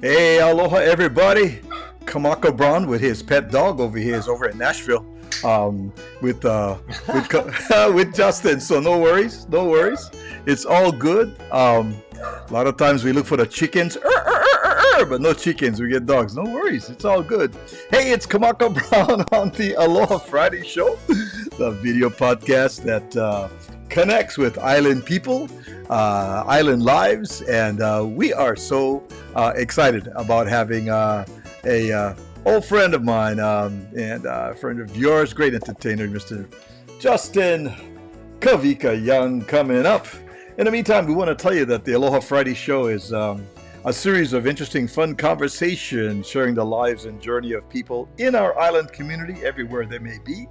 Hey, aloha everybody. Kamaka Brown with his pet dog over here is over in Nashville, with Justin. So no worries, no worries. It's all good. A lot of times we look for the chickens, but no chickens. We get dogs. No worries, it's all good. Hey, it's Kamaka Brown on the Aloha Friday Show, the video podcast that connects with island people, island lives, and we are so excited about having a old friend of mine and a friend of yours, great entertainer, Mr. Justin Kawika Young, coming up. In the meantime, we want to tell you that the Aloha Friday Show is a series of interesting, fun conversations sharing the lives and journey of people in our island community, everywhere they may be.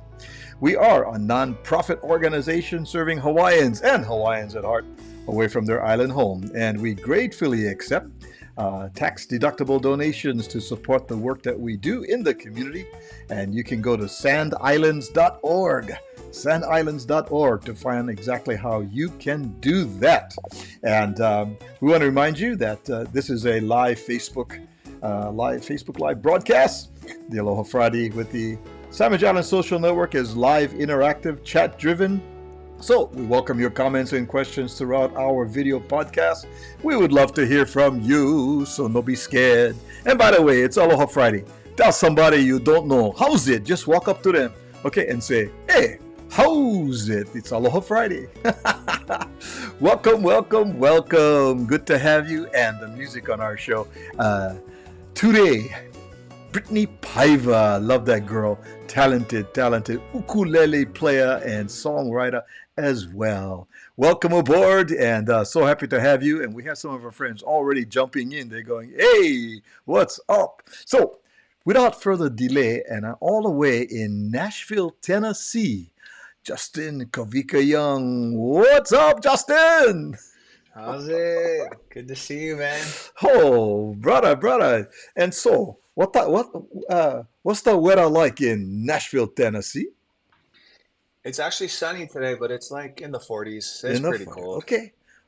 We are a non-profit organization serving Hawaiians and Hawaiians at heart away from their island home, and we gratefully accept tax-deductible donations to support the work that we do in the community. And you can go to sandislands.org, sandislands.org, to find exactly how you can do that. And we want to remind you that this is a live Facebook Live broadcast. The Aloha Friday with the Sandwich Island Social Network is live, interactive, chat-driven. So we welcome your comments and questions throughout our video podcast. We would love to hear from you, so don't be scared. And by the way, it's Aloha Friday. Tell somebody you don't know, how's it? Just walk up to them, okay, and say, hey, how's it? It's Aloha Friday. Welcome, welcome, welcome. Good to have you, and the music on our show. Today, Brittany Paiva, love that girl, talented ukulele player and songwriter as well. Welcome aboard, and so happy to have you. And we have some of our friends already jumping in. They're going, hey, what's up? So without further delay, and all the way in Nashville, Tennessee, Justin Kawika Young. What's up, Justin? How's it? Good to see you, man. Oh, brother. And so, what's the weather like in Nashville, Tennessee? It's actually sunny today, but it's like in the 40s. It's pretty cold.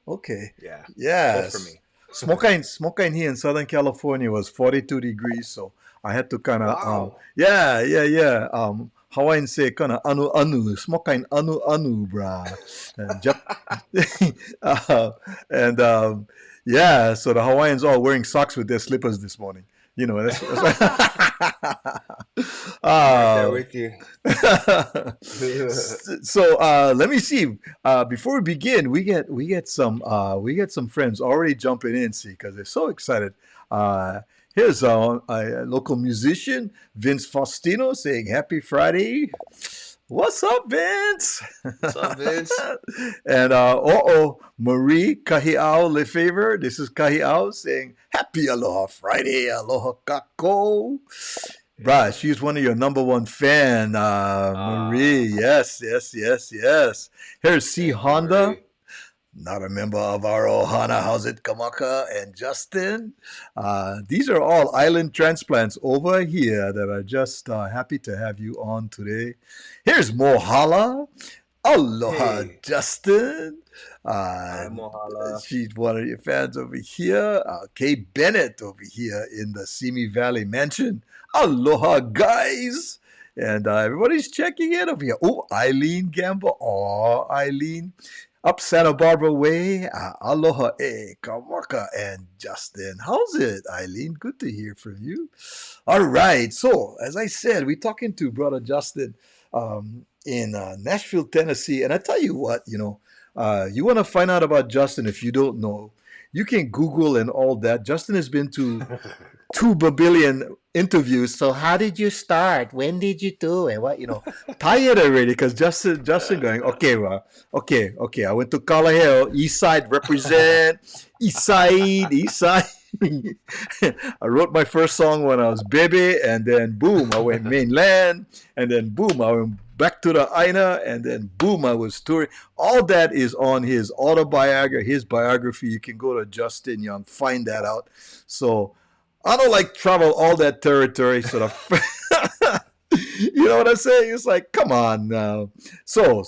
Okay. Yeah. Yes. Cold for me. Smoking here in Southern California was 42 degrees, so I had to kind of, Wow. yeah. Hawaiians say kind of anu, smoking anu, brah. Yeah, so the Hawaiians all wearing socks with their slippers this morning. You know, that's Right there with you. So let me see. Before we begin, we get some friends already jumping in, see, because they're so excited. Here's a local musician, Vince Faustino, saying Happy Friday. What's up, Vince? What's up, Vince? And Marie Kahiao Lefevre. This is Kahiao saying Happy Aloha Friday, Aloha Kako. Bruh, she's one of your number one fan, Marie. Yes. Here's C. Honda. Marie. Not a member of our ohana. How's it, Kamaka and Justin? These are all island transplants over here that are just happy to have you on today. Here's Mohala. Aloha, Hey. Justin. Hi, Mohala. She's one of your fans over here. Kay Bennett over here in the Simi Valley Mansion. Aloha, guys. And everybody's checking in over here. Oh, Eileen Gamble. Oh, Eileen. Up Santa Barbara Way, aloha, Kamaka and Justin. How's it, Eileen? Good to hear from you. All right, so as I said, we're talking to brother Justin in Nashville, Tennessee. And I tell you what, you want to find out about Justin if you don't know, you can Google and all that. Justin has been to 2 billion interviews. So how did you start? When did you do it? What, tired already because Justin going, okay. I went to Kalaheo, East Side represent, East Side. I wrote my first song when I was baby, and then boom, I went mainland, and then boom, I went back to the Aina, and then boom, I was touring. All that is on his autobiography, his biography. You can go to Justin Young, find that out. So I don't like travel all that territory, sort of. You know what I'm saying? It's like, come on now. So,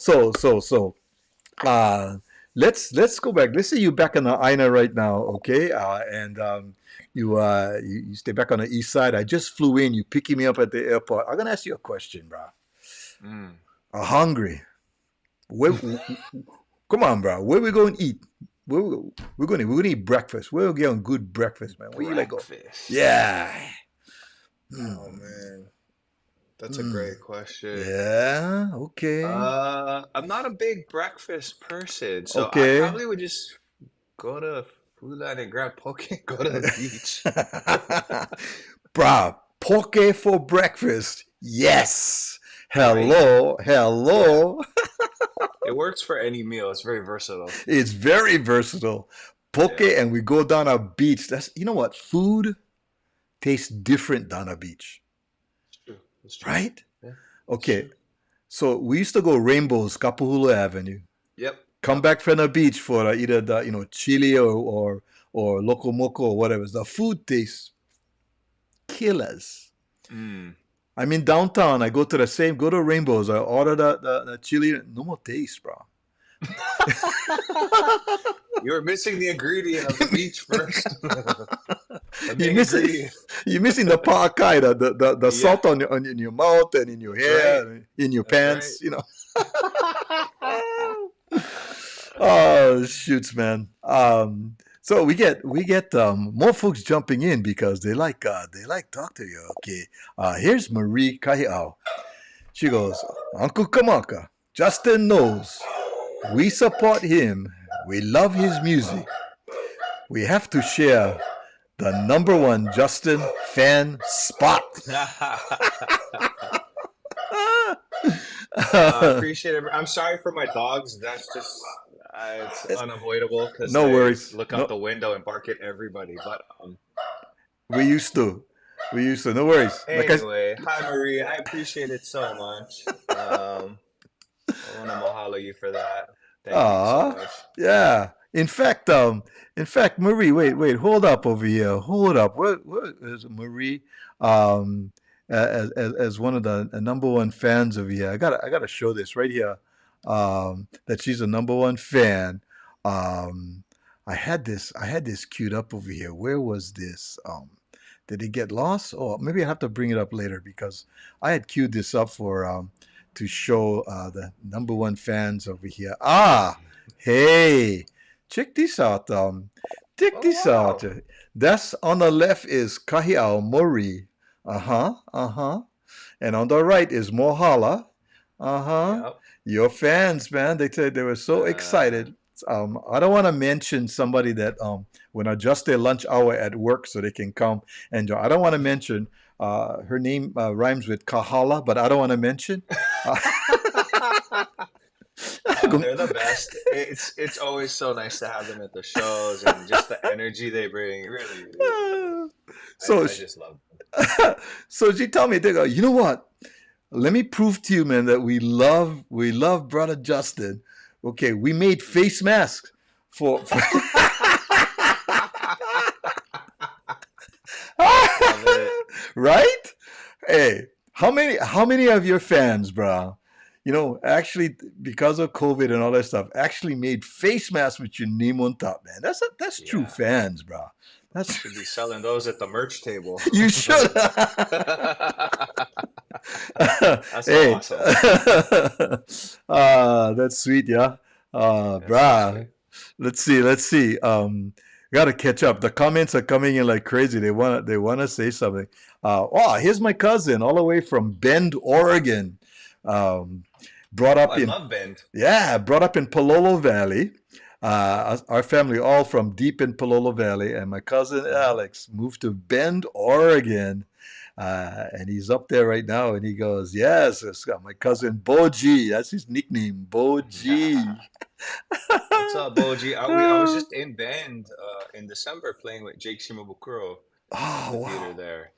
let's go back. Let's say you're back in the Aina right now, okay? And you stay back on the east side. I just flew in. You picking me up at the airport. I'm gonna ask you a question, bro. Mm. I'm hungry. Where, come on, bro. Where we going to eat? We're gonna eat breakfast. Where we get on good breakfast, man? Where you like go? Breakfast. Yeah. Oh Hmm. man, that's a Hmm. great question. Yeah. Okay. I'm not a big breakfast person, so I Okay. probably would just go to Food Line and grab poke and go to the beach. Bruh, poke for breakfast. Yes. Right? Hello. Yeah. Hello. It works for any meal. It's very versatile. It's very versatile. Poke Yeah. and we go down a beach. That's you know what? Food tastes different down a beach, It's true. It's true. right? Yeah, it's Okay. true. So we used to go Rainbows, Kapahulu Avenue. Yep. Come Yep. back from the beach for either the chili or loco moco or whatever. The food tastes killers. Mm. I'm in downtown. I go to Rainbows. I order the chili. No more taste, bro. You were missing the ingredient of the beach first. The you main missing ingredient. you're missing the pakai, the Yeah, salt in your mouth and in your that's right. hair, in your That's right. pants. Oh shoots, man. So we get more folks jumping in because they like talk to you. Okay. Here's Marie Kahiao. She goes, Uncle Kamaka, Justin knows. We support him. We love his music. We have to share the number one Justin fan spot. I appreciate it. I'm sorry for my dogs. That's just it's unavoidable because No they worries. look out No, the window and bark at everybody. But we used to. We used to. No worries. Like I. anyway, hi Marie. I appreciate it so much. I want to mahalo you for that. Thank you so Ah, much. yeah. In fact, Marie, wait, hold up over here. Hold up. What is Marie? Um, as one of the number one fans of here. I gotta show this right here. That she's a number one fan. Um, I had this queued up over here. Where was this? Did it get lost? Or maybe I have to bring it up later because I had queued this up for to show the number one fans over here. Ah, hey, check this out. Check Oh this out. wow. That's on the left is Kahiao Mori. Uh-huh, uh-huh. And on the right is Mohala. Uh-huh. Yep. Your fans, man, they said they were so Uh, excited. I don't want to mention somebody that when adjust their lunch hour at work so they can come and join. I don't want to mention her name rhymes with Kahala, but I don't want to mention. Uh, they're the best. It's always so nice to have them at the shows and just the energy they bring. Really, so, I just love them. so she told me, they go, you know what? Let me prove to you, man, that we love brother Justin. Okay, we made face masks for Love it. right? Hey, how many of your fans, bro? Actually, because of COVID and all that stuff, actually made face masks with your name on top, man. That's true Yeah. fans, bro. That's Should be selling those at the merch table. you should. That's Hey, awesome. that's sweet, yeah. That's so Bruh. sweet. Let's see. Gotta catch up. The comments are coming in like crazy. They wanna say something. Oh, here's my cousin, all the way from Bend, Oregon. Um, brought Oh, up I in love Bend. yeah, brought up in Palolo Valley. Our family all from deep in Palolo Valley, and my cousin Hmm. Alex moved to Bend, Oregon, and he's up there right now. And he goes, "Yes, it's got my cousin Boji. That's his nickname, Boji." What's up, Boji? I was just in Bend in December playing with Jake Shimabukuro at Oh the theater wow, there.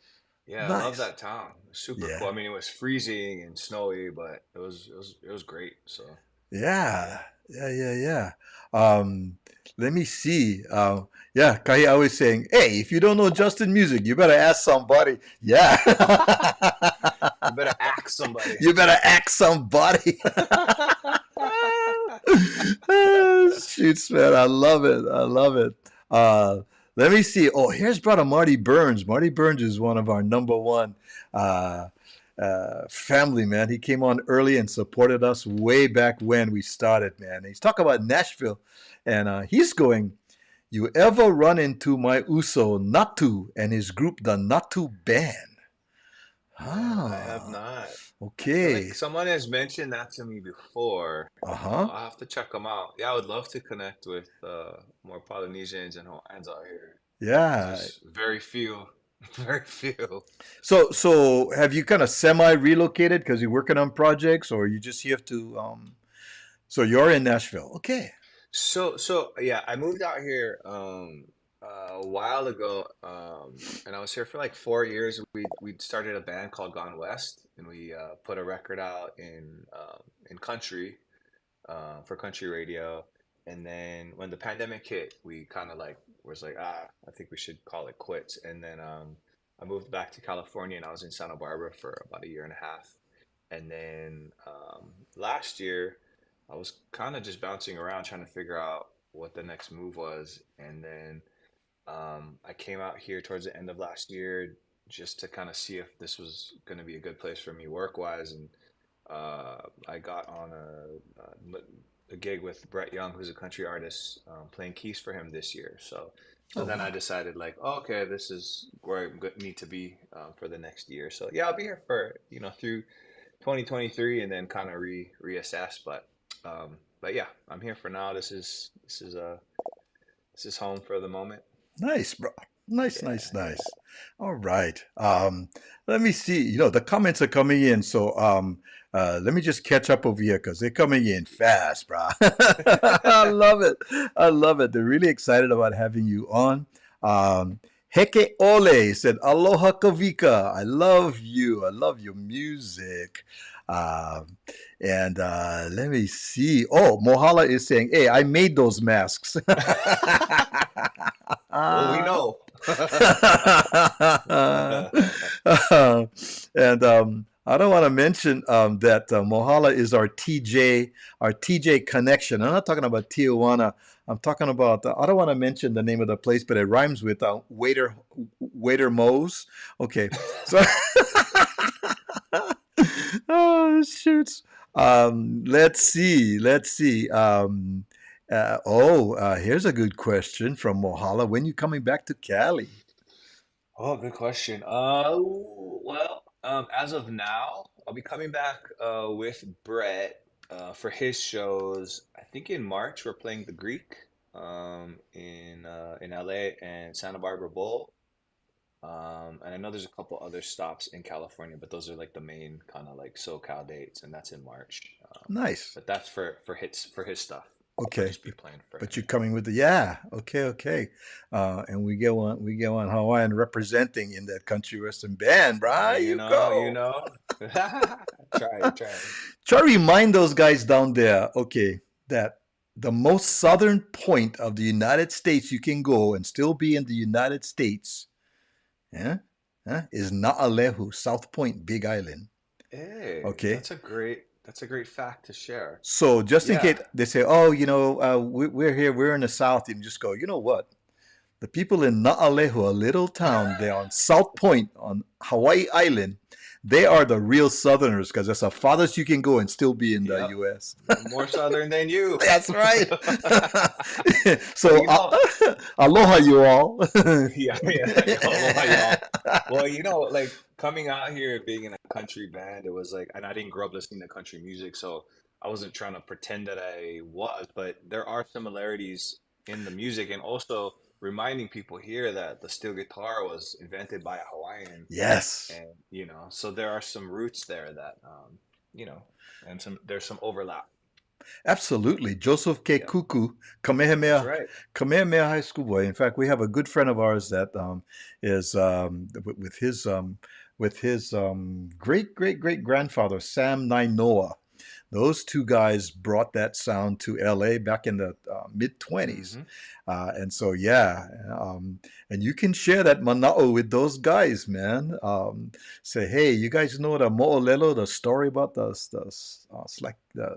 Yeah, I love nice. that town. It was super Yeah, cool. I mean, it was freezing and snowy, but it was great. So yeah, yeah, yeah, yeah. Um, Let me see. Yeah, Kai always saying, "Hey, if you don't know Justin music, you better ask somebody." Yeah. you better ask somebody. You better ask somebody. Oh, Shoots, man. I love it. I love it. Uh, Let me see. Oh, here's brother Marty Burns. Marty Burns is one of our number one uh, family, man. He came on early and supported us way back when we started, man. He's talking about Nashville, and he's going, you ever run into my Uso Natu and his group, the Natu Band? I have Ah, not. I feel okay. like someone has mentioned that to me before. Uh-huh. I'll have to check them out. Yeah, I would love to connect with more Polynesians and Hawaiians out here. Yeah. There's very few, very few. So have you kind of semi relocated because you're working on projects, or you just have to? So you're in Nashville. Okay. So yeah, I moved out here a while ago, and I was here for like 4 years. We started a band called Gone West, and we put a record out in country for country radio. And then when the pandemic hit, we kind of like was like, I think we should call it quits. And then I moved back to California, and I was in Santa Barbara for about a year and a half. And then last year, I was kind of just bouncing around trying to figure out what the next move was. And then I came out here towards the end of last year just to kind of see if this was going to be a good place for me work-wise. And I got on a gig with Brett Young, who's a country artist, playing keys for him this year. So Oh then I wow. decided like, oh, okay, this is where need to be for the next year. So yeah, I'll be here for through 2023 and then kind of reassess. But yeah, I'm here for now. This is home for the moment. Nice, bro. Nice, Yeah, nice, nice. yeah. All right. Let me see. The comments are coming in, so let me just catch up over here because they're coming in fast, bro. I love it. I love it. They're really excited about having you on. Heke Ole said, Aloha Kawika. I love you. I love your music. Um, and let me see. Oh, Mohala is saying, hey, I made those masks. Well, we know. And I don't want to mention that Mohala is our TJ connection. I'm not talking about Tijuana. I'm talking about. I don't want to mention the name of the place, but it rhymes with Waiter Moe's. Okay, so oh shoots. Let's see. Let's see. Here's a good question from Mohala. When you coming back to Cali? Oh, good question. Well, as of now, I'll be coming back with Brett for his shows. I think in March we're playing the Greek in LA and Santa Barbara Bowl. And I know there's a couple other stops in California, but those are like the main kind of like SoCal dates, and that's in March. Nice. But that's for his stuff. I'll Okay, just be playing for but him. you're coming with the yeah. Okay, okay. And we go on Hawaiian representing in that country western band, Yeah. right? You go. Try. Try to remind those guys down there, okay, that the most southern point of the United States you can go and still be in the United States, yeah, is Naalehu, South Point, Big Island. Hey, Okay. that's a great fact to share. So just in case Yeah. they say, oh, we're here, we're in the South, and just go, you know what? The people in Naalehu, a little town there on South Point on Hawaii Island, they are the real Southerners because that's the farthest you can go and still be in the Yep. U.S. More southern than you. That's right. Well, So, aloha, you all. yeah. Aloha, y'all. Well, like coming out here being in a country band, it was like, and I didn't grow up listening to country music, so I wasn't trying to pretend that I was, but there are similarities in the music, and also reminding people here that the steel guitar was invented by a Hawaiian, Yes, and so there are some roots there that, you know, and there's some overlap. absolutely. Joseph K. Yeah, Kuku, that's Kamehameha, right. Kamehameha High School boy. In fact, we have a good friend of ours that is with his great great great grandfather Sam Nainoa. Those two guys brought that sound to LA back in the mid 20s. Hmm. And so, yeah, and you can share that mana'o with those guys, man. Say, hey, you guys know the mo'olelo, the story about the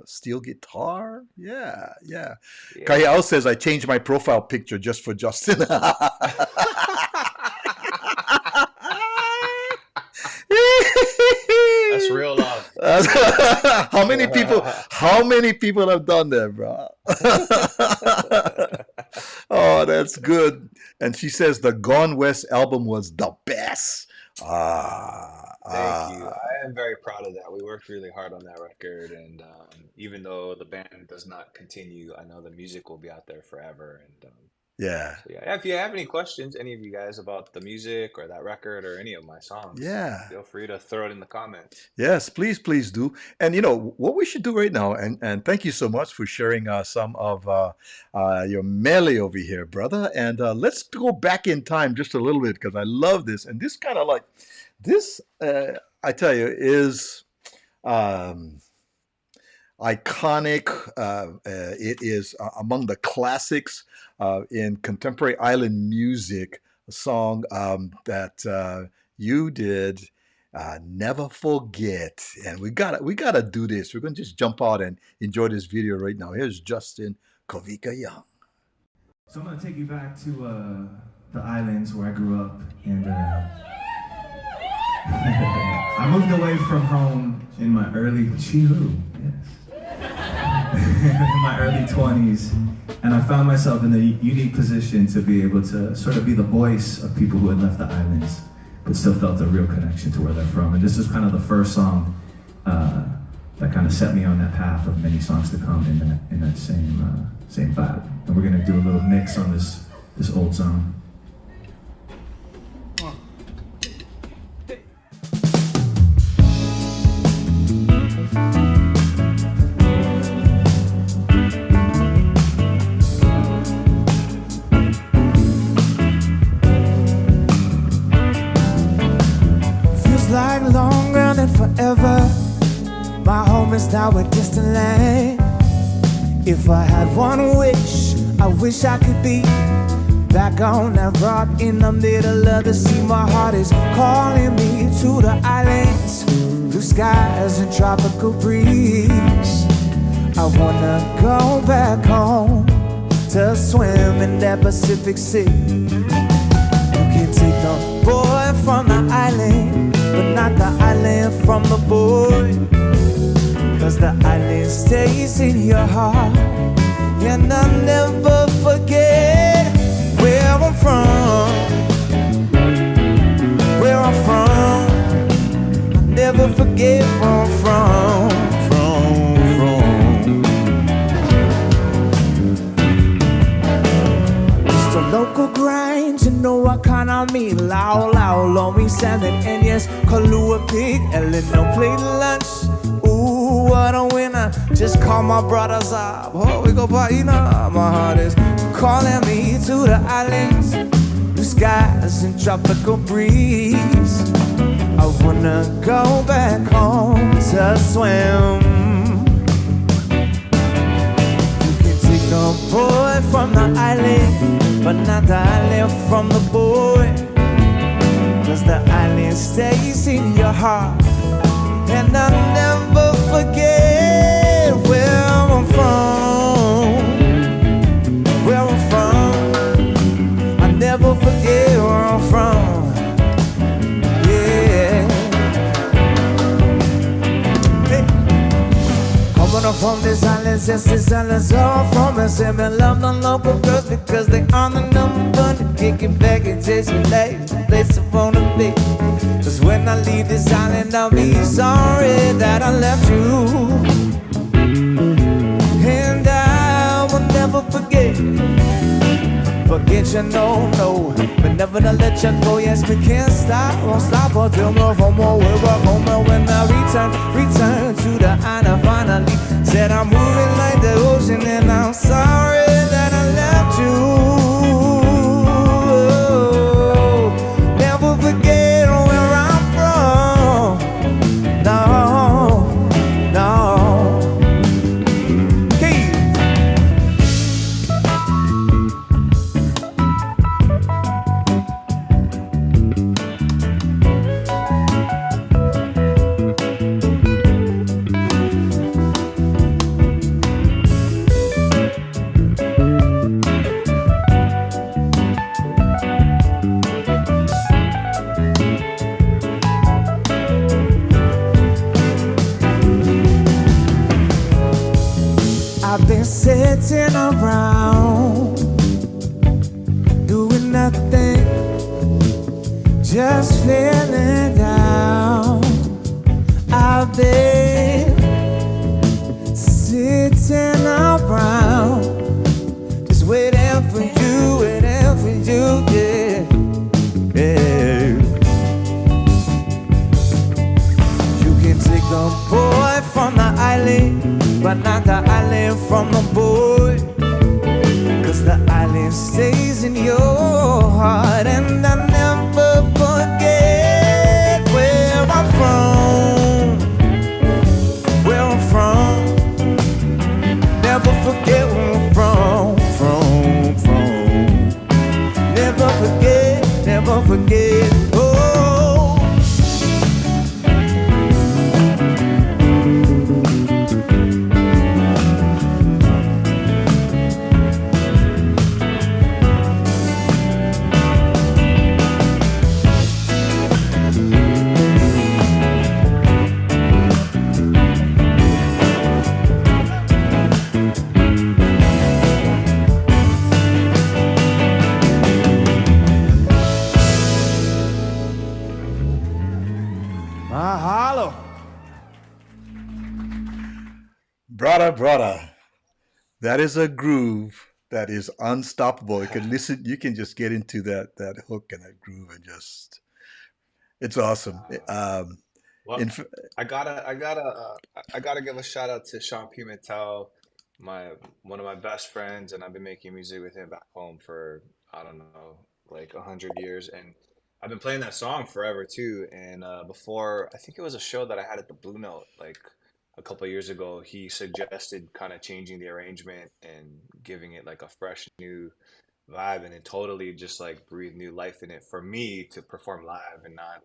steel guitar? Yeah, yeah. Yeah. Kai'ao says, I changed my profile picture just for Justin. That's real love. How many people have done that, bro? Oh, that's good. And she says the Gone West album was the best. Thank you. I am very proud of that. We worked really hard on that record, and even though the band does not continue, I know the music will be out there forever. And yeah. so yeah, if you have any questions, any of you guys about the music or that record or any of my songs, Yeah. feel free to throw it in the comments. Yes, please do. And what we should do right now, and thank you so much for sharing some of your mele over here, brother. And let's go back in time just a little bit because I love this. And this kind of like this, I tell you, is iconic. It is among the classics in contemporary island music. A song that you did. Never forget. And we gotta do this. We're gonna just jump out and enjoy this video right now. Here's Justin Kawika Young. So I'm gonna take you back to the islands where I grew up, and I moved away from home in my early in my early 20s, and I found myself in a unique position to be able to sort of be the voice of people who had left the islands but still felt a real connection to where they're from. And this is kind of the first song that kind of set me on that path of many songs to come in that same vibe. And we're gonna do a little mix on this old song. Like longer than forever, my home is now a distant land. If I had one wish, I wish I could be back on that rock in the middle of the sea. My heart is calling me to the islands, blue skies and tropical breeze. I wanna go back home to swim in that Pacific Sea. You can take the boy from the island, but not the island from the boy. Cause the island stays in your heart, and I'll never forget where I'm from. Where I'm from, I'll never forget where I'm from. Just a local grind, you know I count on me. Lao, lomi salmon, and yes, Kalua pig, Eleanor played lunch. Ooh, what a winner, just call my brothers up. Oh, we go party now. My heart is calling me to the islands, blue skies and tropical breeze. I wanna go back home to swim. You can take the boy from the island, but not the island from the boy. Cause the island stays in your heart, and I'll never forget where I'm from. Where I'm from, I'll never forget where I'm from. Yeah. Hey. Coming up from these islands, yes, these islands all from us. And we love the local girls because they are the number one. Kick it back and taste your legs, the place I wanna be. Cause when I leave this island, I'll be sorry that I left you. And I will never forget. Forget you, no. But never to let you go, yes, we can't stop. Won't stop until we're home, we're home. And when I return to the island finally, said I'm moving like the ocean, and I'm sorry that I left you. Never forget where I'm from. No. just feeling down. I've been sitting around, just waiting for you, yeah, yeah. You can take the boy from the island, but not the island from the boy. 'Cause the island stays in your heart, and I never forget where I'm from. Where I'm from. Never forget where I'm from. Never forget. Oh. Mahalo. Brother, that is a groove that is unstoppable. You can listen, you can just get into that hook and that groove and just, it's awesome. Well, In, f- I gotta give a shout out to Sean Pimentel, one of my best friends, and I've been making music with him back home for I don't know, like 100 years, and I've been playing that song forever too. And before, I think it was a show that I had at the Blue Note, like a couple of years ago, he suggested kind of changing the arrangement and giving it like a fresh new vibe, and it totally just like breathed new life in it for me to perform live. And not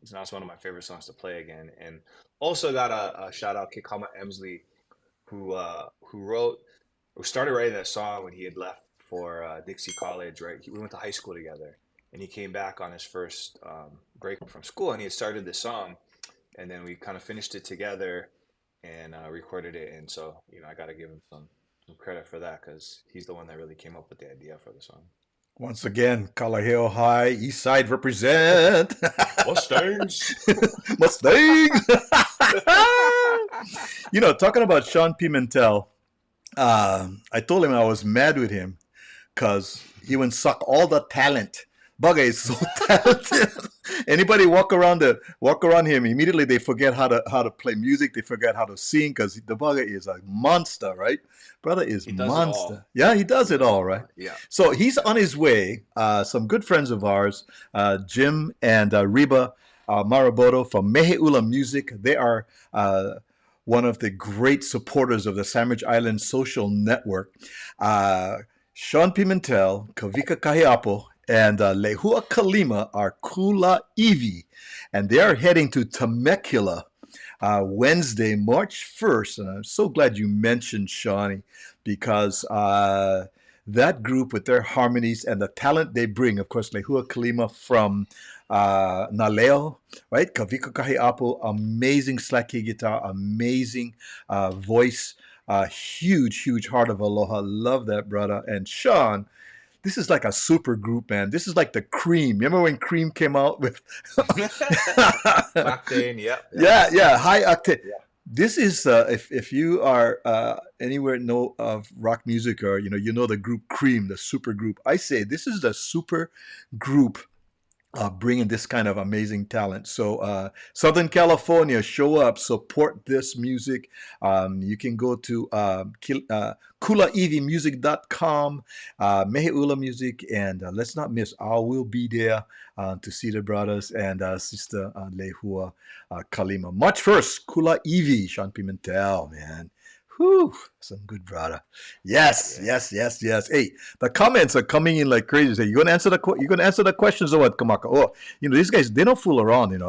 it's not one of my favorite songs to play again. And also got a shout out Kikama Emsley, who started writing that song when he had left for Dixie College, right? We went to high school together, and he came back on his first break from school, and he had started this song, and then we kind of finished it together and recorded it. And so I got to give him some credit for that, because he's the one that really came up with the idea for the song. Once again, Kalaheo High, East Side represent. Mustangs. Mustangs. Talking about Sean Pimentel, I told him I was mad with him because he would suck all the talent. Bugger is so talented. Anybody walk around him, immediately they forget how to play music. They forget how to sing because the bugger is a monster, right? Brother is He does it monster. all. Yeah, he does it all, right? Yeah. So he's on his way. Some good friends of ours, Jim and Reba Maraboto from Meheula Music. They are one of the great supporters of the Sandwich Island Social Network. Sean Pimentel, Kawika Kahiapo, and Lehua Kalima are Kula Iwi, and they are heading to Temecula Wednesday, March 1st. And I'm so glad you mentioned Shawnee, because that group with their harmonies and the talent they bring, of course, Lehua Kalima from Naleo, right? Kawika Kahiapo, amazing slack key guitar, amazing voice, huge heart of Aloha. Love that, brother. And Sean, this is like a super group, man. This is like the Cream. Remember when Cream came out with Octane, yep. yeah, high octane. Yeah. This is if you are anywhere know of rock music, or you know the group Cream, the super group. I say this is the super group bringing this kind of amazing talent. So Southern California, show up, support this music. You can go to kulaivimusic.com, Meheula Music, and let's not miss, I will be there to see the brothers and Sister Lehua Kalima. March 1st, Kula Ivi, Sean Pimentel, man. Whew, some good brother. Yes. Hey, the comments are coming in like crazy. Say, you gonna answer the questions or what, Kamaka? Oh, these guys, they don't fool around. And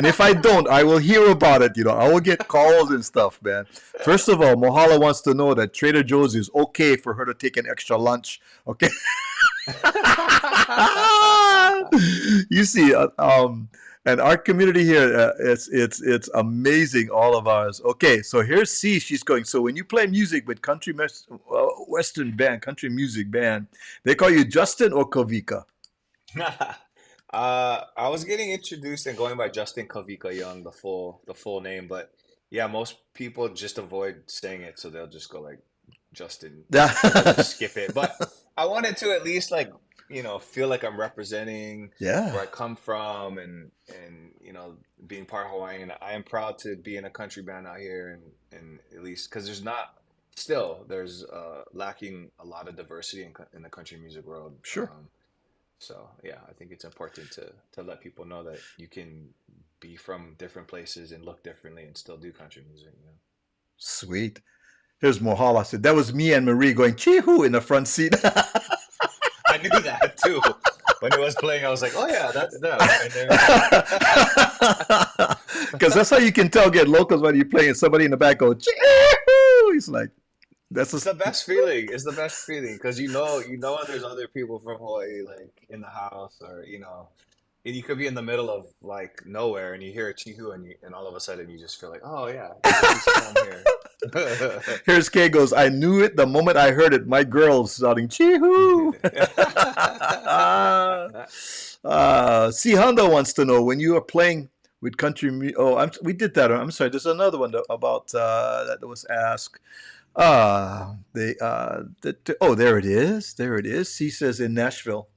if I don't, I will hear about it. I will get calls and stuff, man. First of all, Mohala wants to know that Trader Joe's is okay for her to take an extra lunch. Okay. You see, and our community here, it's amazing, all of ours. Okay, so here's C. She's going. So when you play music with Western band, country music band, they call you Justin or Kawika? I was getting introduced and going by Justin Kawika Young, the full name, but yeah, most people just avoid saying it, so they'll just go like Justin, Yeah. or they'll just skip it. But I wanted to at least like, feel like I'm representing where Yeah. I come from and being part Hawaiian. I am proud to be in a country band out here and at least because there's lacking a lot of diversity in the country music world. Sure. So yeah, I think it's important to let people know that you can be from different places and look differently and still do country music. Sweet. Here's Mohala said, that was me and Marie going chee-hoo in the front seat. I knew that too. When it was playing, I was like, "Oh yeah, that's them right there." Because that's how you can tell get locals when you're playing. Somebody in the back go chee-hoo. He's like, that's It's the best feeling. It's the best feeling because when there's other people from Hawaii like in the house or and you could be in the middle of like nowhere and you hear a chihu and all of a sudden you just feel like, oh yeah, there's someone here. Here's Kay goes, I knew it the moment I heard it. My girl's shouting chee-hoo. C. Hondo wants to know when you are playing with country music. Oh, we did that. I'm sorry. There's another one about that was asked. There it is. There it is. C says in Nashville.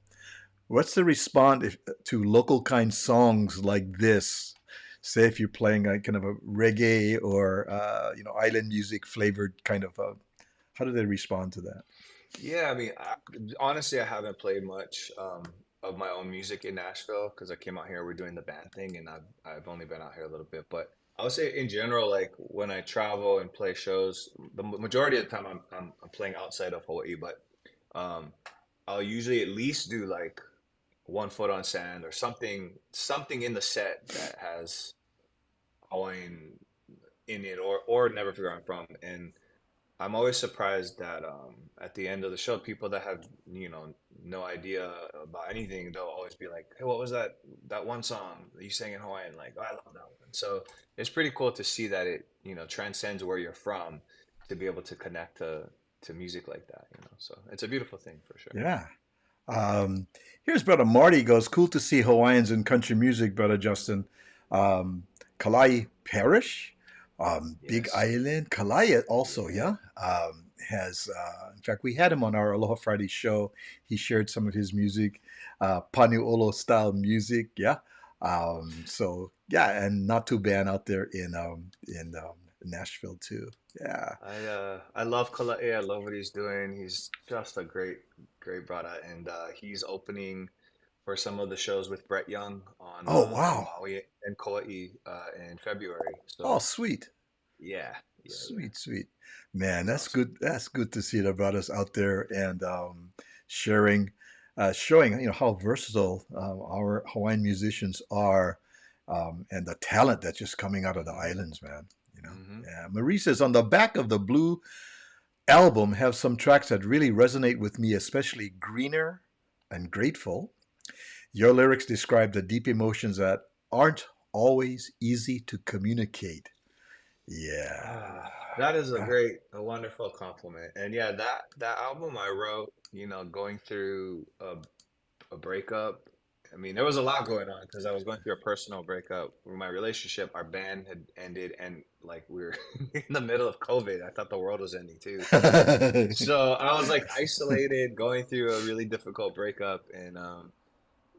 What's the response to local kind songs like this? Say if you're playing a kind of a reggae or island music flavored kind of how do they respond to that? Yeah, I mean, honestly, I haven't played much of my own music in Nashville because I came out here. We're doing the band thing, and I've only been out here a little bit. But I would say in general, like when I travel and play shows, the majority of the time I'm playing outside of Hawaii. But I'll usually at least do like one foot on sand or something in the set that has Hawaiian in it or never figure I'm from. And I'm always surprised that at the end of the show, people that have no idea about anything, they'll always be like, "Hey, what was that one song that you sang in Hawaiian?" Like, "Oh, I love that one." So it's pretty cool to see that it transcends where you're from to be able to connect to music like that. So it's a beautiful thing for sure. Yeah. Here's Brother Marty goes, cool to see Hawaiians in country music, Brother Justin. Kalai Parish, Big Yes. Island. Kalai also, yeah, has, in fact, we had him on our Aloha Friday show. He shared some of his music, Paniolo style music, yeah. So, yeah, and not too bad out there in Nashville, too. Yeah. I love Kala'e. I love what he's doing. He's just a great brother, and he's opening for some of the shows with Brett Young Oh, on wow. Maui and Kauai in February. Oh, So sweet. yeah, Sweet. Man, it's that's awesome. good. That's good to see the brothers out there and sharing, showing how versatile our Hawaiian musicians are, and the talent that's just coming out of the islands, man. Hmm. Yeah. Marie says on the back of the Blue album have some tracks that really resonate with me, especially Greener and Grateful. Your lyrics describe the deep emotions that aren't always easy to communicate. Yeah. That is a wonderful compliment. And yeah, that album I wrote, going through a breakup. I mean, there was a lot going on because I was going through a personal breakup with my relationship. Our band had ended, and like we were in the middle of COVID. I thought the world was ending too. So I was like isolated, going through a really difficult breakup, and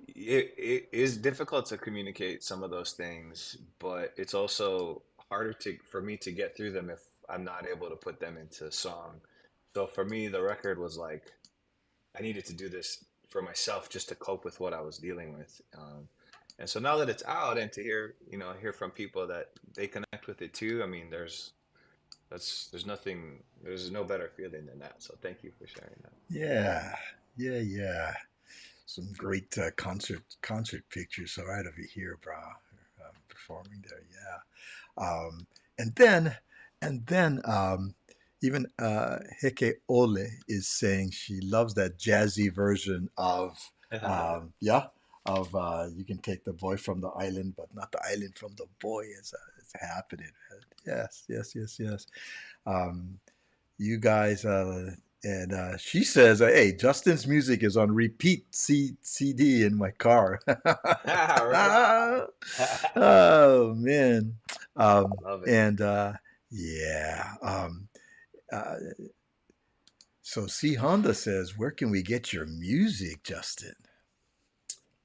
it is difficult to communicate some of those things, but it's also harder for me to get through them if I'm not able to put them into song. So for me, the record was like I needed to do this for myself just to cope with what I was dealing with. And so now that it's out and to hear from people that they connect with it too, I mean, there's no better feeling than that. So thank you for sharing that. Yeah, yeah. Some great concert pictures right over here, bro. Performing there, yeah. And then even Heke Ole is saying she loves that jazzy version of You Can Take the Boy from the Island, but not the island from the boy. It's happening. Yes. You guys, And she says, "Hey, Justin's music is on repeat CD in my car." Right Oh man, Love it. and yeah. Uh, so C Honda says, "Where can we get your music, Justin?"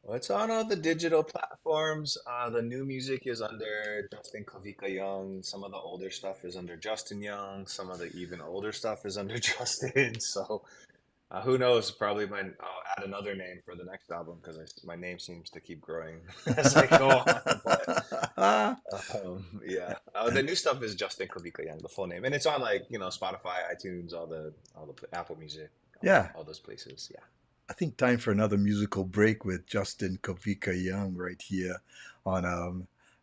Well, it's on all the digital platforms. The new music is under Justin Kawika Young. Some of the older stuff is under Justin Young. Some of the even older stuff is under Justin. So who knows? Probably I'll add another name for the next album because my name seems to keep growing as I go on. But yeah, the new stuff is Justin Kawika Young, the full name, and it's on like Spotify, iTunes, all the Apple Music, Yeah, all those places. Yeah. I think time for another musical break with Justin Kawika Young right here on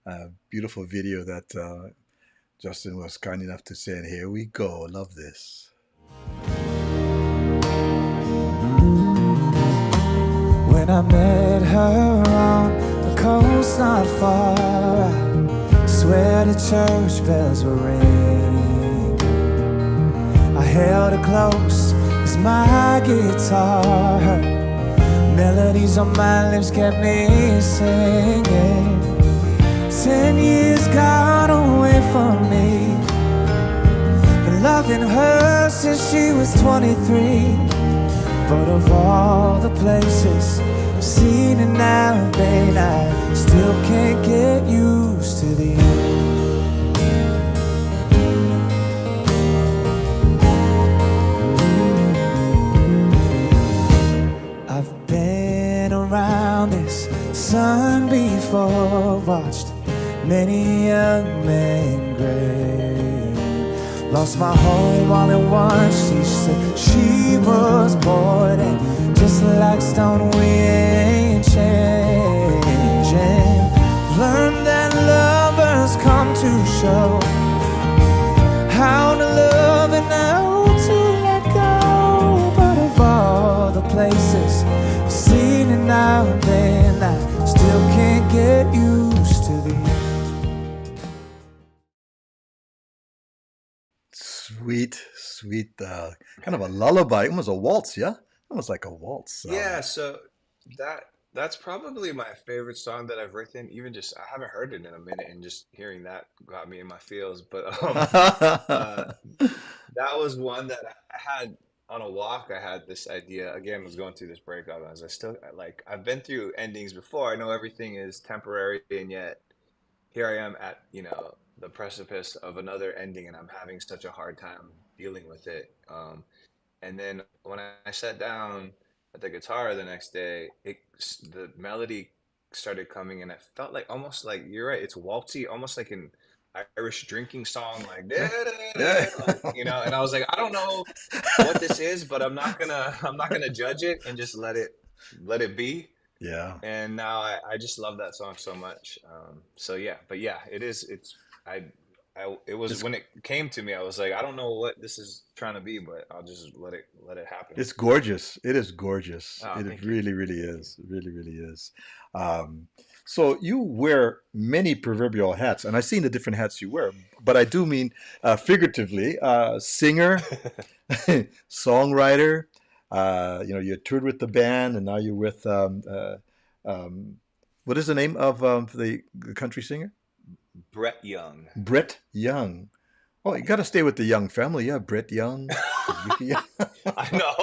a beautiful video that Justin was kind enough to send. Here we go. Love this. When I met her on the coast not far, I swear the church bells were ringing. I held her close as my guitar, her melodies on my lips kept me singing. 10 years got away from me, been loving her since she was 23. But of all the places I've seen and I've been, I still can't get used to the I've been around this sun before, watched many young men gray, lost my home all at once. She said she was bored, and just like stone we ain't changing. Learned that lovers come to show how to love and how to let go. But of all the places I've seen and I've been, I still can't get used to the Sweet, sweet, kind of a lullaby, almost a waltz, yeah? Almost like a waltz. Yeah, so that's probably my favorite song that I've written. Even just I haven't heard it in a minute, and just hearing that got me in my feels. But uh, that was one that I had on a walk. I had this idea again. I was going through this breakup. As I still like I've been through endings before. I know everything is temporary, and yet here I am at the precipice of another ending, and I'm having such a hard time dealing with it. And then when I sat down at the guitar the next day, the melody started coming, and it felt like almost like you're right. It's waltzy, almost like an Irish drinking song, like da, da, Yeah. da, like And I was like, I don't know what this is, but I'm not gonna judge it and just let it be. Yeah. And now I just love that song so much. So yeah, but yeah, it is. It was It's when it came to me, I was like, I don't know what this is trying to be, but I'll just let it happen. it's gorgeous. It is gorgeous. Oh, It thank you. really, really is. It really, really is. Um, so you wear many proverbial hats, and I've seen the different hats you wear, but I do mean figuratively, singer, songwriter. You toured with the band, and now you're with um, what is the name of the country singer? Brett Young. Brett Young. Oh, you got to stay with the Young family, yeah. Brett Young, Kawika Young. I know.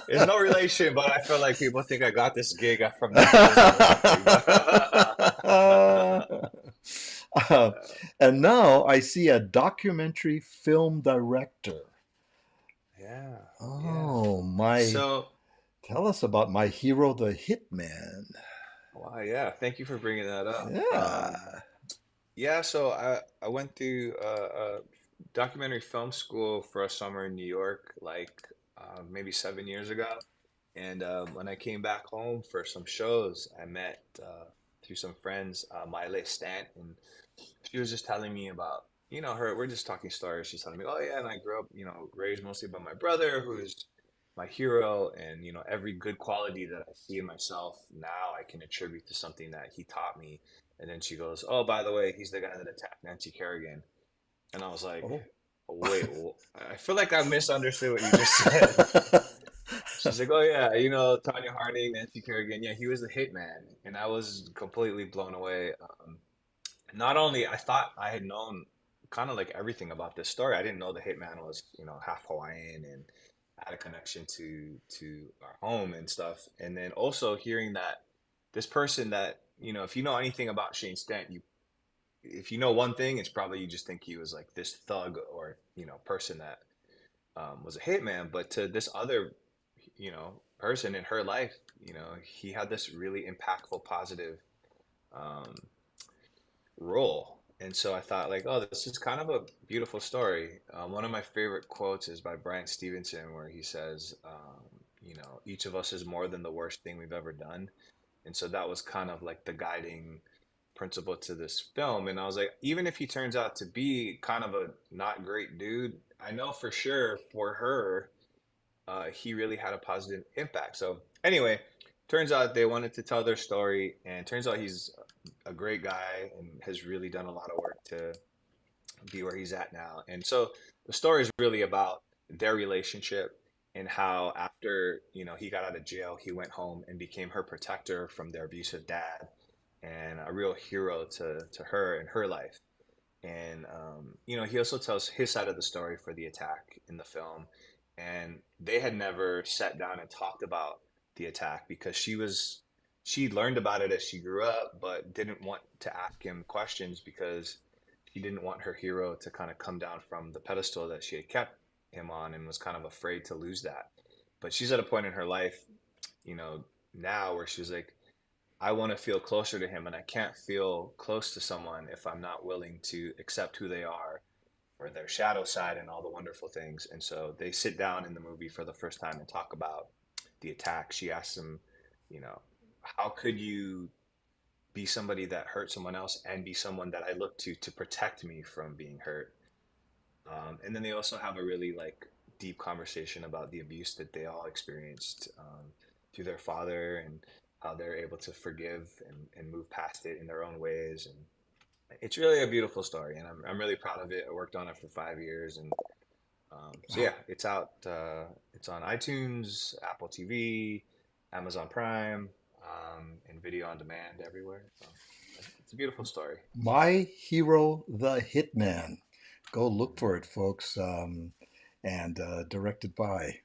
There's no relation, but I feel like people think I got this gig from that person or something. Uh, and now I see a documentary film director. Yeah, yeah. Oh, my. So, Tell us about My Hero, the Hitman. wow, yeah. Thank you for bringing that up. Yeah. Yeah, so I went through a documentary film school for a summer in New York, like maybe 7 years ago. And when I came back home for some shows, I met through some friends, Miley Stant, and she was just telling me about, her. We're just talking stories. She's telling me, oh yeah, and I grew up, raised mostly by my brother, who's my hero, and every good quality that I see in myself now, I can attribute to something that he taught me. And then she goes, oh, by the way, he's the guy that attacked Nancy Kerrigan. And I was like, Oh. wait, I feel like I misunderstood what you just said. She's like, oh yeah, Tanya Harding, Nancy Kerrigan. Yeah, he was the hitman, and I was completely blown away. Not only I thought I had known kind of like everything about this story. I didn't know the hitman was, half Hawaiian and had a connection to our home and stuff. And then also hearing that this person that, if you know anything about Shane Stent, if you know one thing, it's probably you just think he was like this thug or, person that was a hitman. But to this other, person in her life, he had this really impactful, positive um, role. And so I thought, like, oh, this is kind of a beautiful story. One of my favorite quotes is by Brian Stevenson, where he says, each of us is more than the worst thing we've ever done. And so that was kind of like the guiding principle to this film. And I was like, even if he turns out to be kind of a not great dude, I know for sure for her, he really had a positive impact. So anyway, turns out they wanted to tell their story, and turns out he's a great guy and has really done a lot of work to be where he's at now. And so the story is really about their relationship and how after, he got out of jail, he went home and became her protector from their abusive dad and a real hero to her in her life. And, he also tells his side of the story for the attack in the film. And they had never sat down and talked about the attack because she learned about it as she grew up, but didn't want to ask him questions because she didn't want her hero to kind of come down from the pedestal that she had kept him on and was kind of afraid to lose that. But she's at a point in her life, now where she's like, I want to feel closer to him, and I can't feel close to someone if I'm not willing to accept who they are or their shadow side and all the wonderful things. And so they sit down in the movie for the first time and talk about the attack. She asks him, how could you be somebody that hurt someone else and be someone that I look to protect me from being hurt? And then they also have a really like deep conversation about the abuse that they all experienced through their father and how they're able to forgive and move past it in their own ways. And it's really a beautiful story, and I'm really proud of it. I worked on it for 5 years, and so yeah, it's out. It's on iTunes, Apple TV, Amazon Prime, and video on demand everywhere. So it's a beautiful story. My Hero, the Hitman. Go look for it, folks. And directed by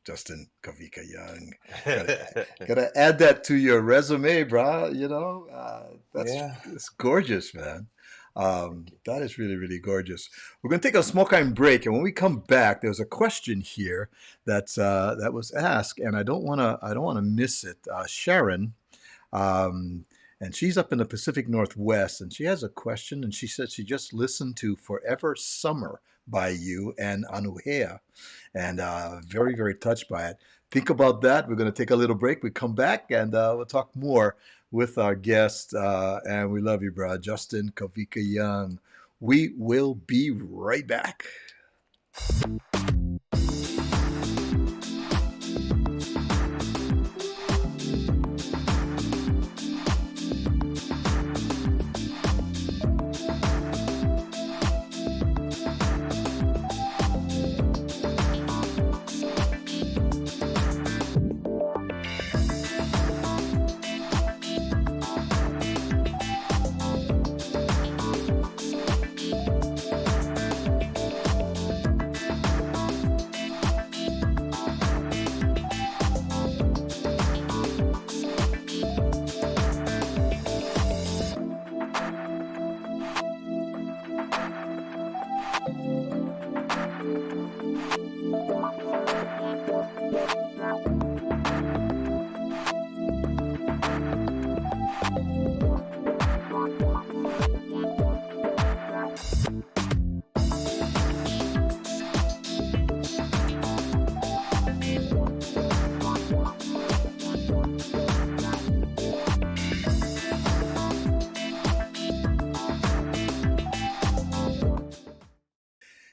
Justin Kawika Young. Gotta add that to your resume, brah. It's gorgeous, man. That is really, really gorgeous. We're gonna take a small time break, and when we come back, there's a question here that was asked, and I don't wanna miss it. Sharon, and she's up in the Pacific Northwest, and she has a question, and she said she just listened to "Forever Summer" by you and Anuhea, and very, very touched by it. Think about that. We're going to take a little break. We come back, and we'll talk more with our guest, and we love you, bro, Justin Kawika Young. We will be right back.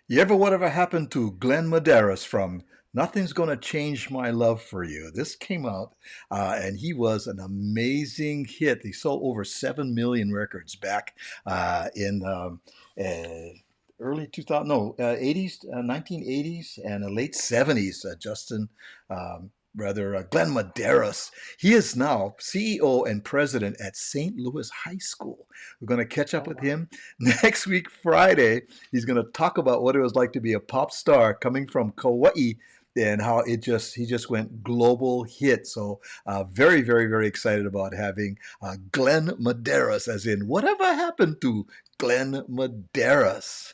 You ever whatever happened to Glenn Medeiros from Nothing's Gonna Change My Love for You? This came out, and he was an amazing hit. He sold over 7 million records back in early 2000, no, 80s, 1980s and late 70s, Justin, Glenn Medeiros. He is now CEO and president at St. Louis High School. We're going to catch up Oh with wow. him next week, Friday. He's going to talk about what it was like to be a pop star coming from Kauai and how he just went global hit. So very, very, very excited about having Glenn Medeiros, as in whatever happened to Glenn Medeiros.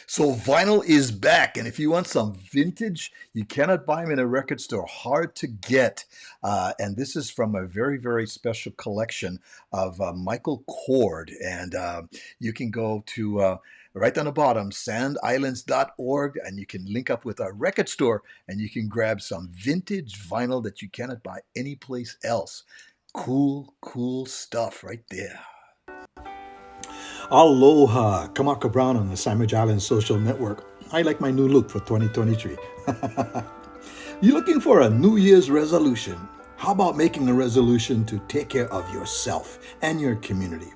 So vinyl is back, and if you want some vintage, you cannot buy them in a record store. Hard to get, and this is from a very, very special collection of Michael Cord, and you can go to right down the bottom, sandislands.org, and you can link up with our record store, and you can grab some vintage vinyl that you cannot buy anyplace else. Cool, cool stuff right there. Aloha, Kamaka Brown on the Sandwich Islands Social Network. I like my new look for 2023. You looking for a New Year's resolution? How about making a resolution to take care of yourself and your community?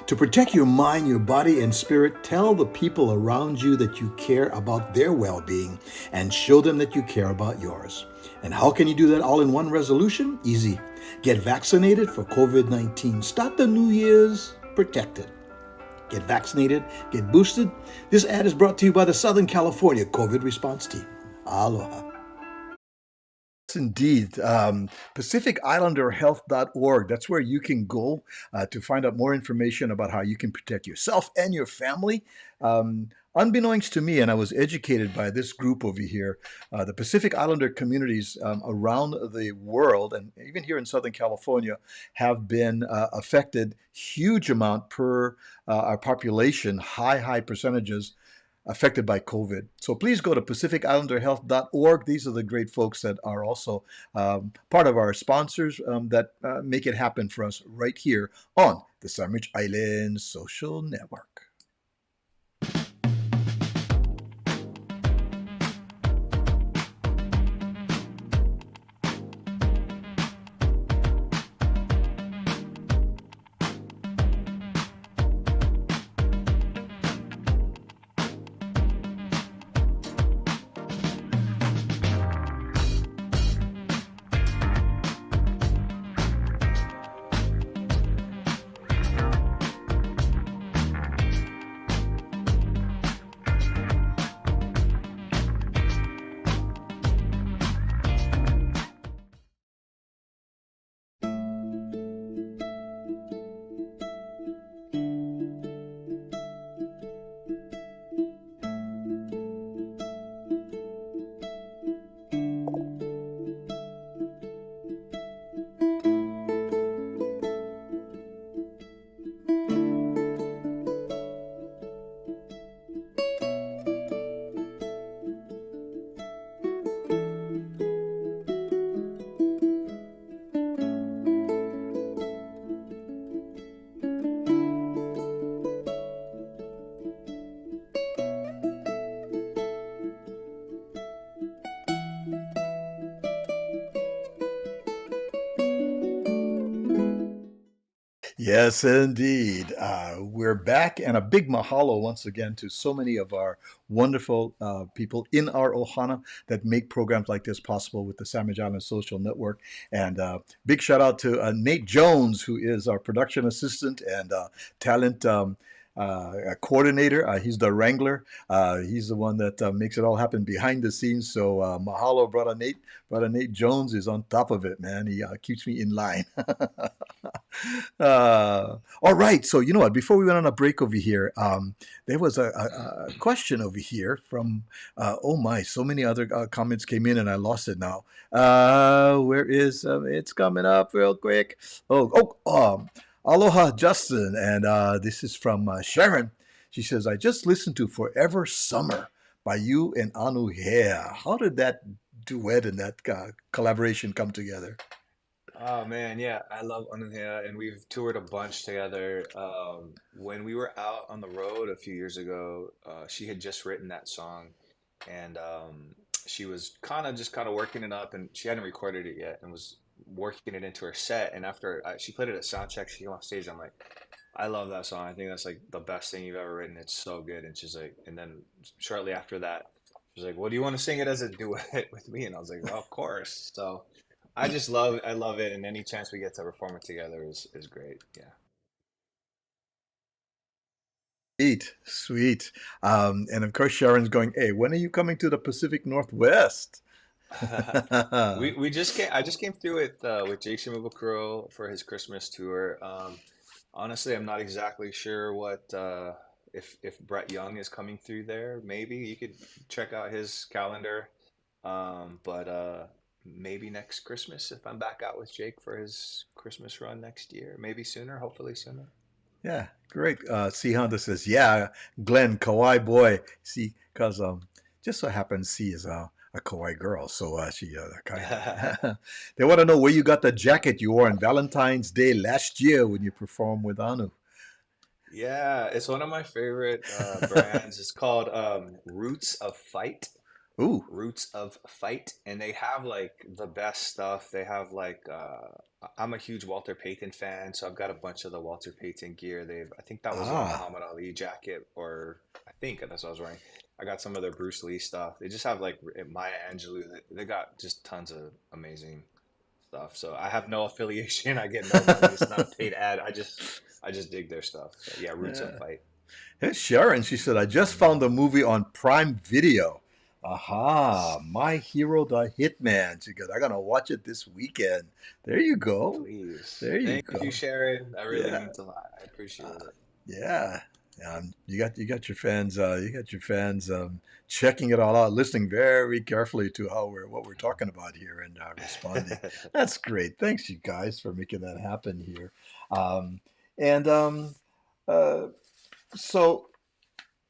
To protect your mind, your body, and spirit, tell the people around you that you care about their well-being and show them that you care about yours. And how can you do that all in one resolution? Easy. Get vaccinated for COVID-19. Start the New Year's protected. Get vaccinated, get boosted. This ad is brought to you by the Southern California COVID Response Team. Aloha. Yes, indeed. PacificIslanderHealth.org. That's where you can go to find out more information about how you can protect yourself and your family. Unbeknownst to me, and I was educated by this group over here, the Pacific Islander communities around the world, and even here in Southern California, have been affected huge amount per our population, high percentages affected by COVID. So please go to PacificIslanderHealth.org. These are the great folks that are also part of our sponsors that make it happen for us right here on the Sandwich Islands Social Network. Yes, indeed. We're back, and a big mahalo once again to so many of our wonderful people in our ohana that make programs like this possible with the Sandwich Island Social Network. And big shout out to Nate Jones, who is our production assistant and talent a coordinator. He's the wrangler. He's the one that makes it all happen behind the scenes. So mahalo, brother Nate. Brother Nate Jones is on top of it, man. He keeps me in line. All right. So you know what? Before we went on a break over here, there was a question over here from. Oh my! So many other comments came in, and I lost it now. Where is it's coming up real quick? Aloha, Justin, and this is from Sharon. She says, "I just listened to Forever Summer by you and Anu Hea. How did that duet and that collaboration come together?" Oh man, yeah, I love Anuhea, and we've toured a bunch together. When we were out on the road a few years ago, she had just written that song, and she was kind of working it up, and she hadn't recorded it yet, and was working it into her set. And after she played it at sound check, she came off stage. I'm like, I love that song. I think that's like the best thing you've ever written. It's so good. And she's like, and then shortly after that, she's like, well, do you want to sing it as a duet with me? And I was like, well, of course. So I love it, and any chance we get to perform it together is great. Yeah. Sweet, sweet. And of course, Sharon's going, "Hey, when are you coming to the Pacific Northwest?" We just came. I just came through with Jake Shimabukuro for his Christmas tour. Honestly, I'm not exactly sure what if Brett Young is coming through there. Maybe you could check out his calendar. But maybe next Christmas if I'm back out with Jake for his Christmas run next year. Maybe sooner. Hopefully sooner. Yeah, great. C Honda says, "Yeah, Glenn, Kauai boy." See, because just so happens C is a Kauai girl, so she kind of. They want to know where you got the jacket you wore on Valentine's Day last year when you performed with Anu. Yeah, it's one of my favorite brands. It's called Roots of Fight. Ooh, Roots of Fight, and they have like the best stuff. They have like I'm a huge Walter Payton fan, so I've got a bunch of the Walter Payton gear. I think that was a ah, Muhammad Ali jacket, or I think that's what I was wearing. I got some of their Bruce Lee stuff. They just have like Maya Angelou. They got just tons of amazing stuff. So I have no affiliation. I get no money. It's not a paid ad. I just dig their stuff. So yeah, Roots of yeah. Fight. Here's Sharon. She said, "I just found the movie on Prime Video. Aha, My Hero the Hitman." She goes, "I gotta watch it this weekend." There you go. Please. There you Thank you, go. Sharon. That really Yeah. means a lot. I appreciate Uh, it. yeah. You got your fans checking it all out, listening very carefully to what we're talking about here and responding. That's great. Thanks you guys for making that happen here. And uh, so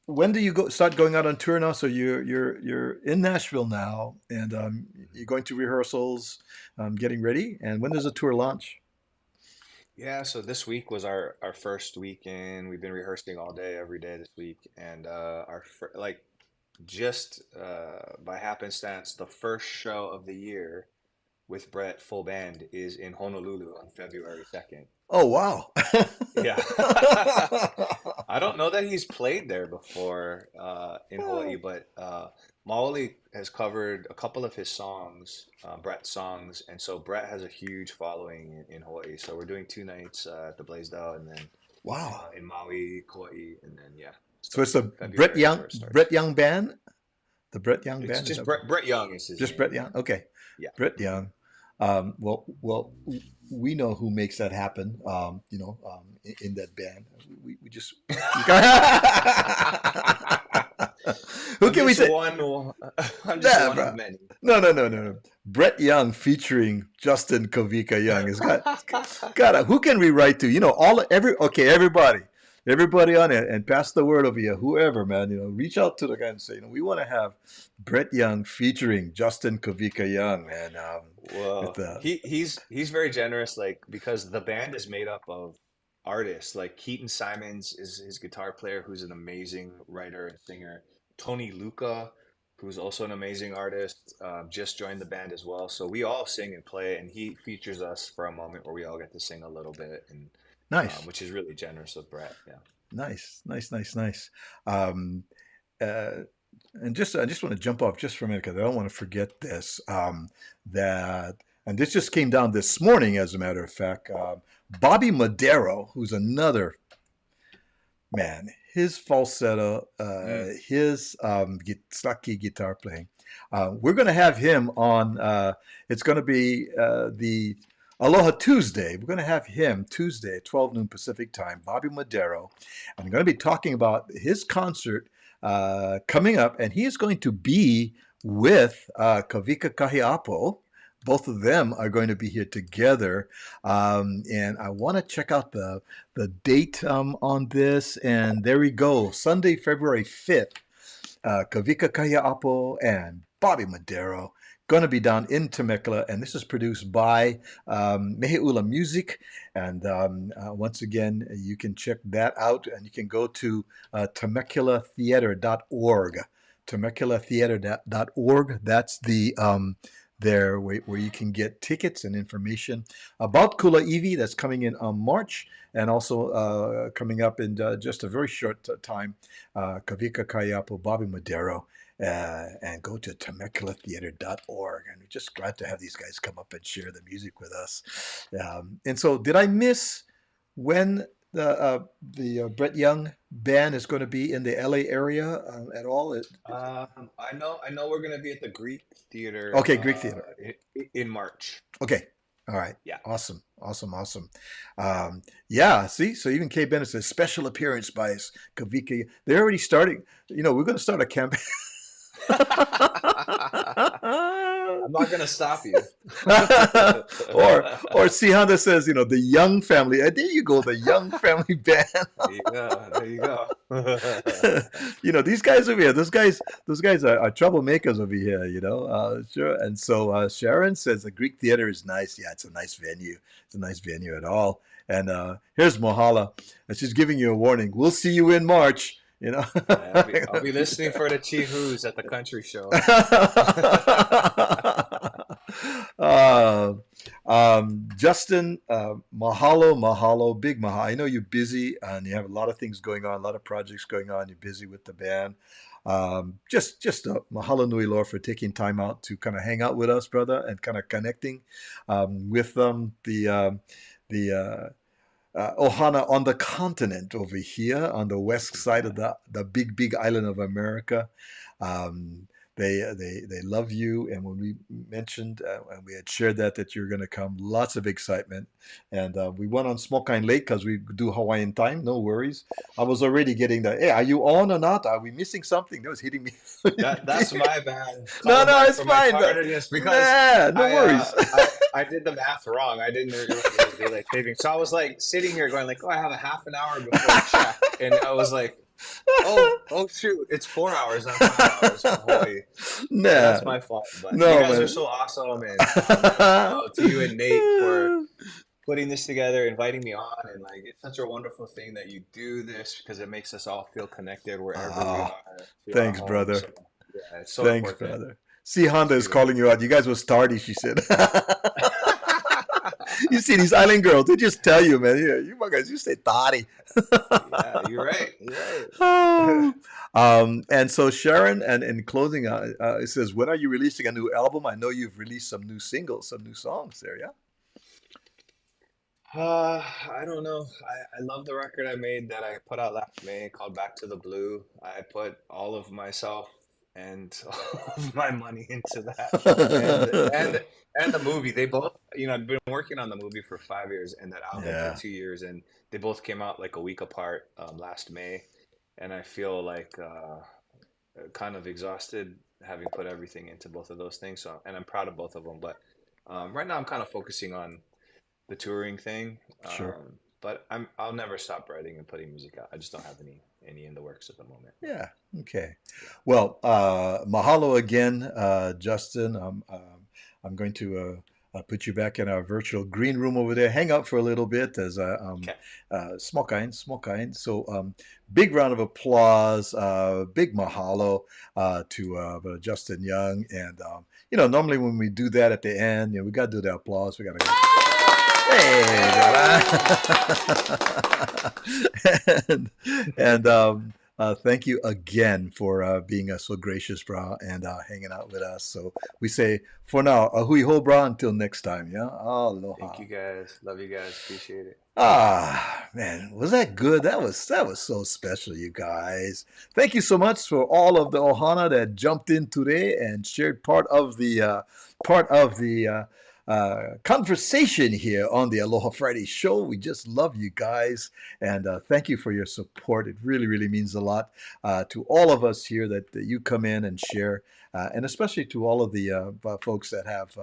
when do you start going out on tour now? So you're in Nashville now, and you're going to rehearsals, getting ready. And when does the tour launch? Yeah, so this week was our first weekend. We've been rehearsing all day, every day this week, and like just by happenstance, the first show of the year with Brett full band is in Honolulu on February 2nd. Oh wow! Yeah. I don't know that he's played there before in Hawaii, but Maoli has covered a couple of his songs, Brett's songs, and so Brett has a huge following in Hawaii. So we're doing 2 nights at the Blaisdell, and then Wow. in Maui, Kauai, and then yeah. So So it's the February is where it starts. Brett Young band. The Brett Young It's band, is just that Brett Young is his just name. Brett Young? Okay, Yeah. Brett Young. Well, we know who makes that happen. In that band, we just who I'm can we just say? one. I'm just Nah, one of bro. many. No. Brett Young featuring Justin Kawika Young has got. Who can we write to? Everybody on it, and pass the word over here. Whoever, man, reach out to the guy and say, we want to have Brett Young featuring Justin Kawika Young, man. With Well, the he's very generous, like because the band is made up of artists. Like Keaton Simons is his guitar player, who's an amazing writer and singer. Tony Luca, who's also an amazing artist, just joined the band as well. So we all sing and play, and he features us for a moment where we all get to sing a little bit, and nice, which is really generous of Brett. Yeah. nice. Um, uh, and I just want to jump off just for a minute because I don't want to forget this. And this just came down this morning, as a matter of fact. Bobby Madero, who's another man, his falsetto, Mm. his Saki guitar playing. We're going to have him on. It's going to be the Aloha Tuesday. We're going to have him Tuesday at 12 noon Pacific time, Bobby Madero. I'm going to be talking about his concert coming up, and he is going to be with Kawika Kahiapo. Both of them are going to be here together, and I want to check out the date on this. And there we go, Sunday, February 5th. Kawika Kahiapo and Bobby Madero going to be down in Temecula, and this is produced by Meheula Music. And once again, you can check that out, and you can go to temeculatheater.org. Temeculatheater.org. That's the there where you can get tickets and information about Kula Iwi that's coming in March, and also coming up in just a very short time, Kawika Kayapo, Bobby Madero, and go to temeculatheater.org. And we're just glad to have these guys come up and share the music with us. And so, did I miss when the Brett Young band is going to be in the LA area at all? I know we're gonna be at the Greek Theater. Okay, Greek Theater. In March. Okay. All right. Yeah. Awesome. Yeah. See, so even Kay Bennett says special appearance by Kawika. They're already starting. We're going to start a campaign. I'm not gonna stop you. or see how this says, the Young family. There you go, the Young family band. There you go. These guys over here. Those guys are troublemakers over here. Sure. And so Sharon says the Greek Theater is nice. Yeah, it's a nice venue. It's a nice venue at all. And here's Mohala. And she's giving you a warning. We'll see you in March. I'll be listening for the Chi-Hoos at the country show. Justin, mahalo, big mahalo. I know you're busy and you have a lot of things going on, a lot of projects going on. You're busy with the band. Just mahalo nui loa for taking time out to kind of hang out with us, brother, and kind of connecting with the ohana on the continent over here on the west side of the big island of America. They love you, and when we mentioned and we had shared that you're going to come, lots of excitement. And we went on Smokeine Lake because we do Hawaiian time. No worries. I was already getting hey, are you on or not? Are we missing something? That was hitting me. That's my bad. No, it's fine. Because no worries. I did the math wrong. I didn't realize it was daylight saving. So I was like sitting here going like, I have a half an hour before check, and I was like, oh shoot, it's 4 hours, not 5 hours for Hawaii. Nah, that's my fault. But no, you guys man. are so awesome, and to you and Nate for putting this together, inviting me on, and like it's such a wonderful thing that you do this because it makes us all feel connected wherever we are. Thanks, brother. So, yeah, it's so thanks, important. brother. See, Honda is calling you out. You guys was tardy, she said. You see these island girls, they just tell you, man. Yeah, you guys, you say tardy. Yeah, you're right. And so Sharon, and in closing, it says, when are you releasing a new album? I know you've released some new singles, some new songs there, yeah? I don't know. I love the record I made that I put out last May called Back to the Blue. I put all of myself and all of my money into that. And the movie. They both, I've been working on the movie for 5 years and that album for 2 years, and they both came out like a week apart last May. And I feel like kind of exhausted having put everything into both of those things. So, and I'm proud of both of them. But right now I'm kind of focusing on the touring thing. Sure. But I'll never stop writing and putting music out. I just don't have any in the works at the moment. Yeah. Okay. Well, mahalo again, Justin. I'm going to put you back in our virtual green room over there. Hang out for a little bit as Smokeine. So big round of applause, big mahalo to Justin Young. And normally when we do that at the end, we got to do the applause. We got to go. Hey, and Thank you again for being so gracious, brah, and hanging out with us. So we say for now, ahui ho, brah, until next time. Yeah, aloha. Thank you guys. Love you guys. Appreciate it. Man, was that good? That was so special, you guys. Thank you so much for all of the ohana that jumped in today and shared part of the conversation here on the Aloha Friday show. We just love you guys, and thank you for your support. It really, really means a lot to all of us here that you come in and share, and especially to all of the folks that have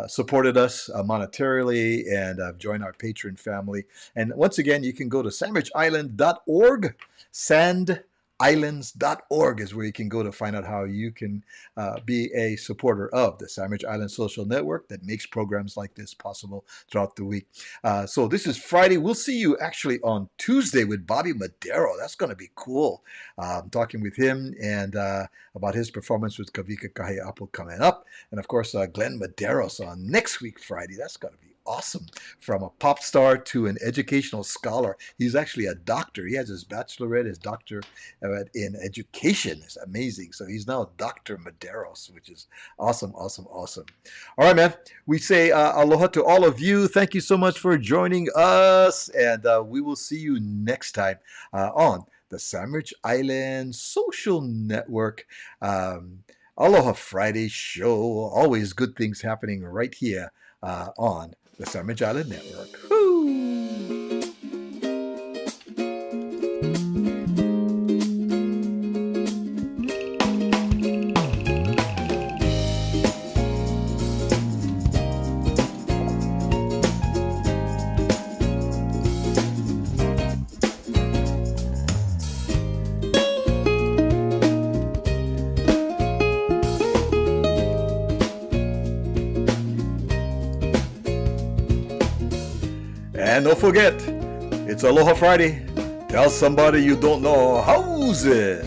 supported us monetarily and joined our patron family. And once again, you can go to sandwichisland.org. Sandislands.org is where you can go to find out how you can be a supporter of the Sandwich Island Social Network that makes programs like this possible throughout the week. So this is Friday. We'll see you actually on Tuesday with Bobby Madero. That's going to be cool. I'm talking with him and about his performance with Kawika Young coming up. And of course, Glenn Madero's on next week, Friday. That's going to be awesome. From a pop star to an educational scholar. He's actually a doctor. He has his bachelorette, his doctor in education. It's amazing. So he's now Dr. Maderos, which is awesome, awesome, awesome. All right, man. We say aloha to all of you. Thank you so much for joining us. And we will see you next time on the Sandwich Island Social Network. Aloha Friday show. Always good things happening right here on the Sandwich Island Network. Woo! And don't forget, it's Aloha Friday. Tell somebody you don't know, how's it?